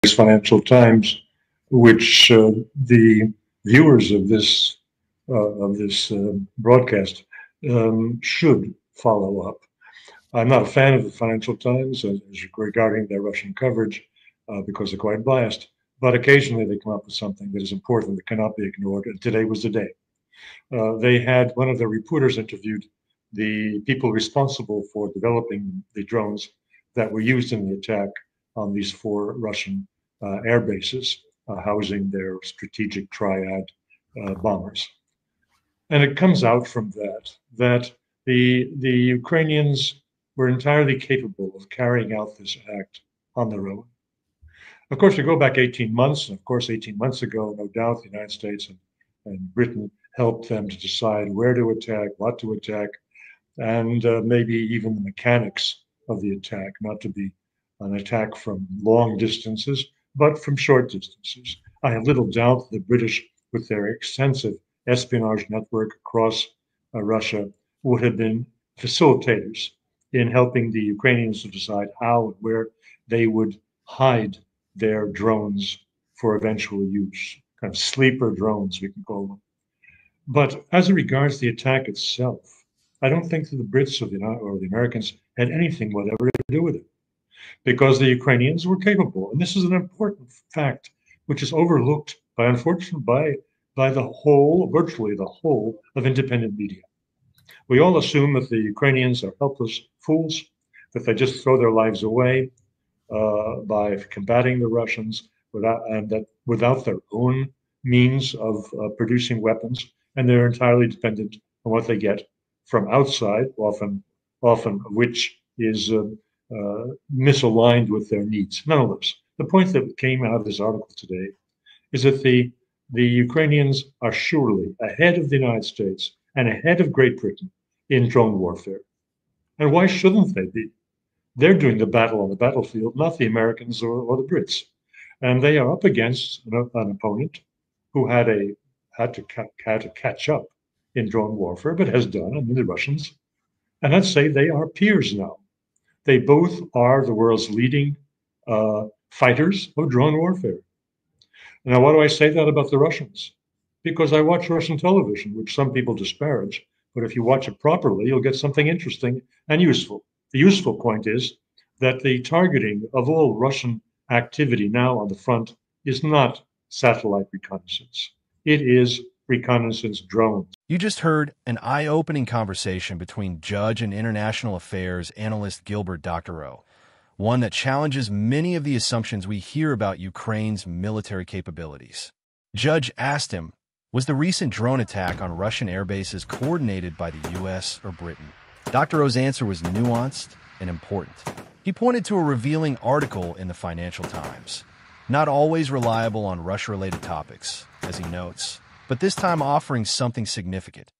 Financial Times, which the viewers of this broadcast should follow up. I'm not a fan of the Financial Times regarding their Russian coverage because they're quite biased, but occasionally they come up with something that is important that cannot be ignored, and today was the day. They had one of their reporters interviewed the people responsible for developing the drones that were used in the attack on these four Russian air bases housing their strategic triad bombers. And it comes out from that the Ukrainians were entirely capable of carrying out this act on their own. Of course, we go back 18 months, and of course, 18 months ago, no doubt, the United States and Britain helped them to decide where to attack, what to attack, and maybe even the mechanics of the attack, not to be an attack from long distances, but from short distances. I have little doubt the British, with their extensive espionage network across Russia, would have been facilitators in helping the Ukrainians to decide how and where they would hide their drones for eventual use, kind of sleeper drones, we can call them. But as regards the attack itself, I don't think that the Brits or the Americans had anything whatever to do with it, because the Ukrainians were capable. And this is an important fact, which is overlooked by, unfortunately, by the whole, virtually the whole of independent media. We all assume that the Ukrainians are helpless fools, that they just throw their lives away by combating the Russians without their own means of producing weapons, and they're entirely dependent on what they get from outside, often which is misaligned with their needs. Nonetheless, the point that came out of this article today is that the Ukrainians are surely ahead of the United States and ahead of Great Britain in drone warfare. And why shouldn't they be? They're doing the battle on the battlefield, not the Americans or the Brits. And they are up against an opponent who had to catch up in drone warfare, but has done, I mean, the Russians. And I'd say they are peers now. They both are the world's leading fighters of drone warfare. Now, why do I say that about the Russians? Because I watch Russian television, which some people disparage, but if you watch it properly, you'll get something interesting and useful. The useful point is that the targeting of all Russian activity now on the front is not satellite reconnaissance. It is reconnaissance drones. You just heard an eye-opening conversation between Judge and International Affairs analyst Gilbert Doctorow, one that challenges many of the assumptions we hear about Ukraine's military capabilities. Judge asked him, was the recent drone attack on Russian air bases coordinated by the U.S. or Britain? Doctorow's answer was nuanced and important. He pointed to a revealing article in the Financial Times, not always reliable on Russia-related topics, as he notes, but this time offering something significant,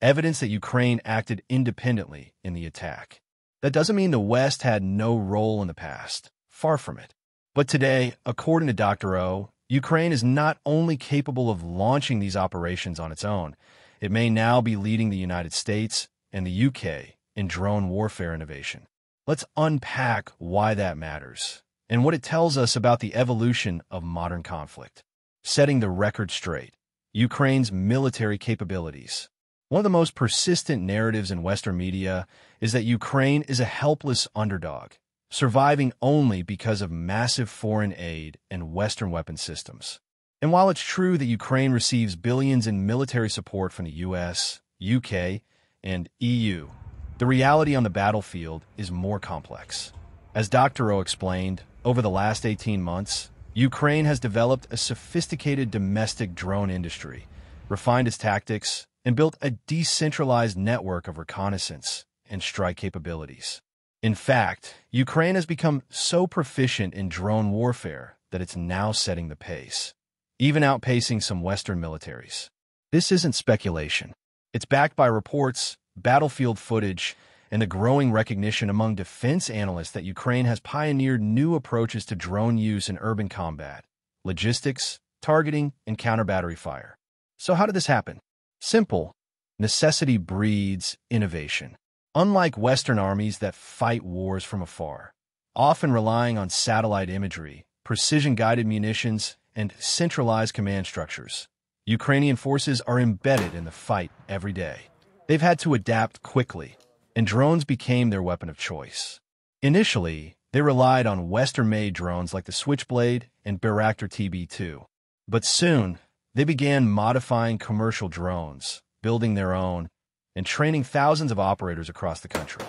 evidence that Ukraine acted independently in the attack. That doesn't mean the West had no role in the past, far from it. But today, according to Doctorow, Ukraine is not only capable of launching these operations on its own, it may now be leading the United States and the UK in drone warfare innovation. Let's unpack why that matters and what it tells us about the evolution of modern conflict. Setting the record straight, Ukraine's military capabilities. One of the most persistent narratives in Western media is that Ukraine is a helpless underdog, surviving only because of massive foreign aid and Western weapon systems. And while it's true that Ukraine receives billions in military support from the US, UK, and EU, the reality on the battlefield is more complex. As Doctorow explained, over the last 18 months, Ukraine has developed a sophisticated domestic drone industry, refined its tactics, and built a decentralized network of reconnaissance and strike capabilities. In fact, Ukraine has become so proficient in drone warfare that it's now setting the pace, even outpacing some Western militaries. This isn't speculation. It's backed by reports, battlefield footage, and the growing recognition among defense analysts that Ukraine has pioneered new approaches to drone use in urban combat, logistics, targeting, and counter-battery fire. So how did this happen? Simple. Necessity breeds innovation. Unlike Western armies that fight wars from afar, often relying on satellite imagery, precision-guided munitions, and centralized command structures. Ukrainian forces are embedded in the fight every day. They've had to adapt quickly, and drones became their weapon of choice. Initially, they relied on Western-made drones like the Switchblade and Bayraktar TB2. But soon, they began modifying commercial drones, building their own, and training thousands of operators across the country.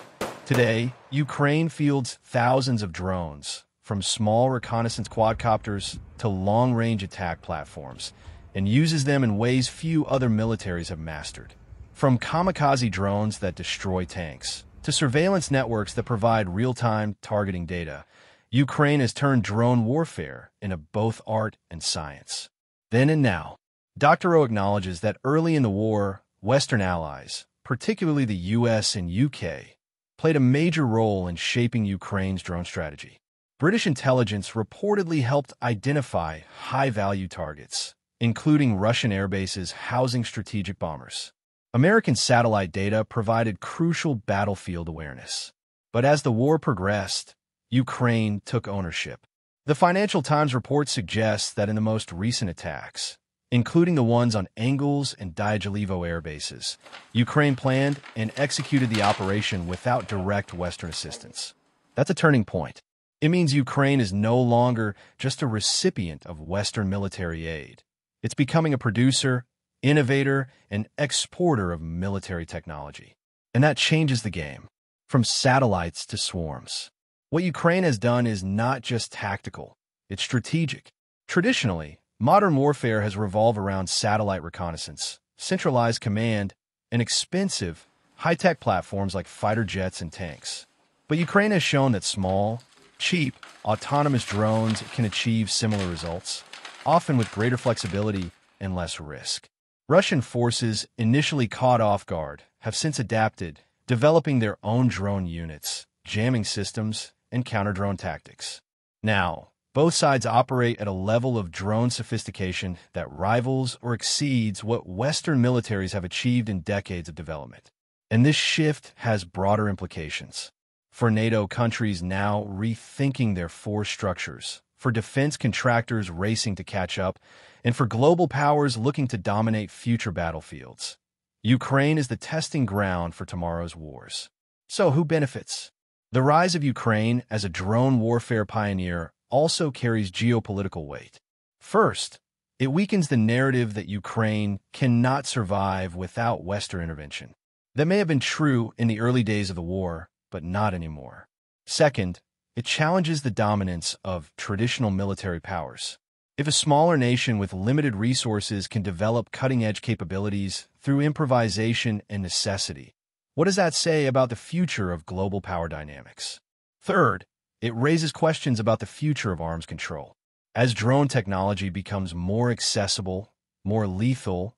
Today, Ukraine fields thousands of drones, from small reconnaissance quadcopters to long-range attack platforms, and uses them in ways few other militaries have mastered. From kamikaze drones that destroy tanks to surveillance networks that provide real-time targeting data, Ukraine has turned drone warfare into both art and science. Then and now, Doctorow acknowledges that early in the war, Western allies, particularly the U.S. and U.K., played a major role in shaping Ukraine's drone strategy. British intelligence reportedly helped identify high-value targets, including Russian airbases housing strategic bombers. American satellite data provided crucial battlefield awareness. But as the war progressed, Ukraine took ownership. The Financial Times report suggests that in the most recent attacks, including the ones on Engels and Dyagilevo air bases, Ukraine planned and executed the operation without direct Western assistance. That's a turning point. It means Ukraine is no longer just a recipient of Western military aid. It's becoming a producer, innovator, and exporter of military technology. And that changes the game, from satellites to swarms. What Ukraine has done is not just tactical, it's strategic. Traditionally, modern warfare has revolved around satellite reconnaissance, centralized command, and expensive, high-tech platforms like fighter jets and tanks. But Ukraine has shown that small, cheap, autonomous drones can achieve similar results, often with greater flexibility and less risk. Russian forces, initially caught off guard, have since adapted, developing their own drone units, jamming systems, and counter-drone tactics. Now, both sides operate at a level of drone sophistication that rivals or exceeds what Western militaries have achieved in decades of development. And this shift has broader implications. For NATO countries now rethinking their force structures, for defense contractors racing to catch up, and for global powers looking to dominate future battlefields. Ukraine is the testing ground for tomorrow's wars. So who benefits? The rise of Ukraine as a drone warfare pioneer also carries geopolitical weight. First, it weakens the narrative that Ukraine cannot survive without Western intervention. That may have been true in the early days of the war, but not anymore. Second, it challenges the dominance of traditional military powers. If a smaller nation with limited resources can develop cutting-edge capabilities through improvisation and necessity, what does that say about the future of global power dynamics? Third, it raises questions about the future of arms control. As drone technology becomes more accessible, more lethal,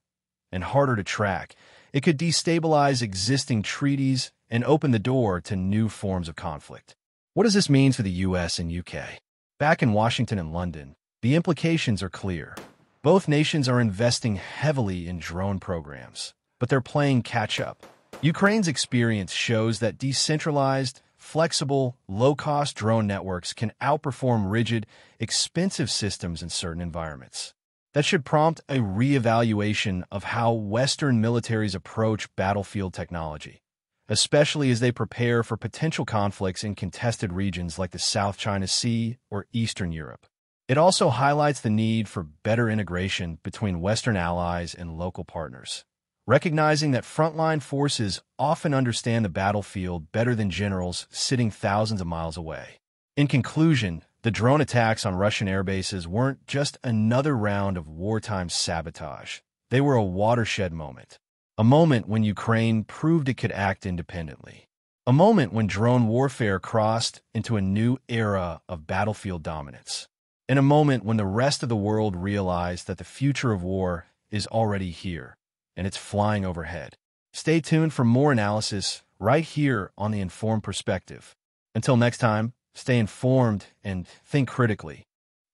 and harder to track, it could destabilize existing treaties and open the door to new forms of conflict. What does this mean for the U.S. and U.K.? Back in Washington and London, the implications are clear. Both nations are investing heavily in drone programs, but they're playing catch-up. Ukraine's experience shows that decentralized, flexible, low-cost drone networks can outperform rigid, expensive systems in certain environments. That should prompt a reevaluation of how Western militaries approach battlefield technology, especially as they prepare for potential conflicts in contested regions like the South China Sea or Eastern Europe. It also highlights the need for better integration between Western allies and local partners, recognizing that frontline forces often understand the battlefield better than generals sitting thousands of miles away. In conclusion, the drone attacks on Russian airbases weren't just another round of wartime sabotage. They were a watershed moment. A moment when Ukraine proved it could act independently. A moment when drone warfare crossed into a new era of battlefield dominance. And a moment when the rest of the world realized that the future of war is already here, and it's flying overhead. Stay tuned for more analysis right here on The Informed Perspective. Until next time, stay informed and think critically.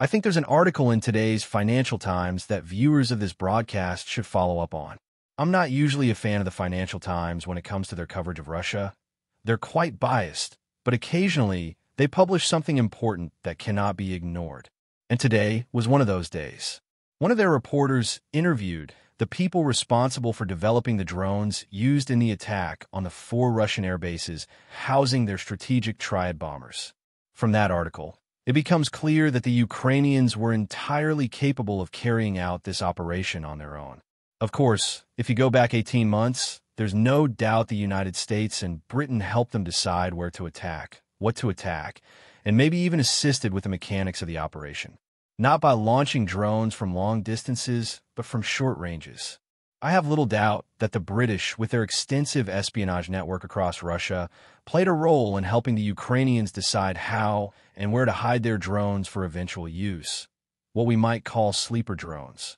I think there's an article in today's Financial Times that viewers of this broadcast should follow up on. I'm not usually a fan of the Financial Times when it comes to their coverage of Russia. They're quite biased, but occasionally they publish something important that cannot be ignored. And today was one of those days. One of their reporters interviewed the people responsible for developing the drones used in the attack on the 4 Russian air bases housing their strategic Triad bombers. From that article, it becomes clear that the Ukrainians were entirely capable of carrying out this operation on their own. Of course, if you go back 18 months, there's no doubt the United States and Britain helped them decide where to attack, what to attack, and maybe even assisted with the mechanics of the operation. Not by launching drones from long distances, but from short ranges. I have little doubt that the British, with their extensive espionage network across Russia, played a role in helping the Ukrainians decide how and where to hide their drones for eventual use, what we might call sleeper drones.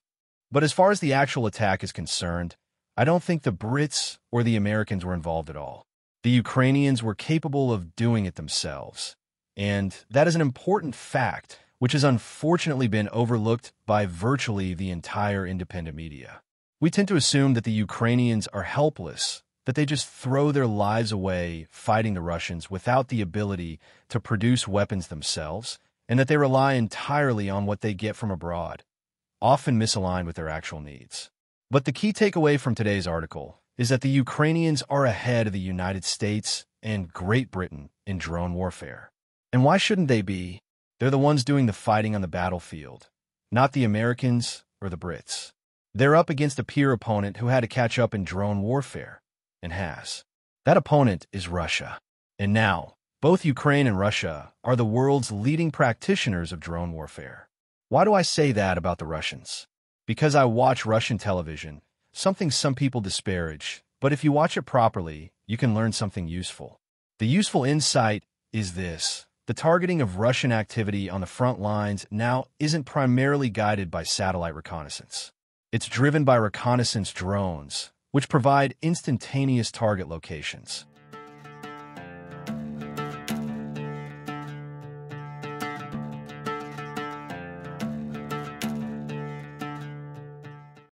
But as far as the actual attack is concerned, I don't think the Brits or the Americans were involved at all. The Ukrainians were capable of doing it themselves. And that is an important fact, which has unfortunately been overlooked by virtually the entire independent media. We tend to assume that the Ukrainians are helpless, that they just throw their lives away fighting the Russians without the ability to produce weapons themselves, and that they rely entirely on what they get from abroad, often misaligned with their actual needs. But the key takeaway from today's article is that the Ukrainians are ahead of the United States and Great Britain in drone warfare. And why shouldn't they be? They're the ones doing the fighting on the battlefield, not the Americans or the Brits. They're up against a peer opponent who had to catch up in drone warfare, and has. That opponent is Russia. And now, both Ukraine and Russia are the world's leading practitioners of drone warfare. Why do I say that about the Russians? Because I watch Russian television, something some people disparage, but if you watch it properly, you can learn something useful. The useful insight is this. The targeting of Russian activity on the front lines now isn't primarily guided by satellite reconnaissance. It's driven by reconnaissance drones, which provide instantaneous target locations.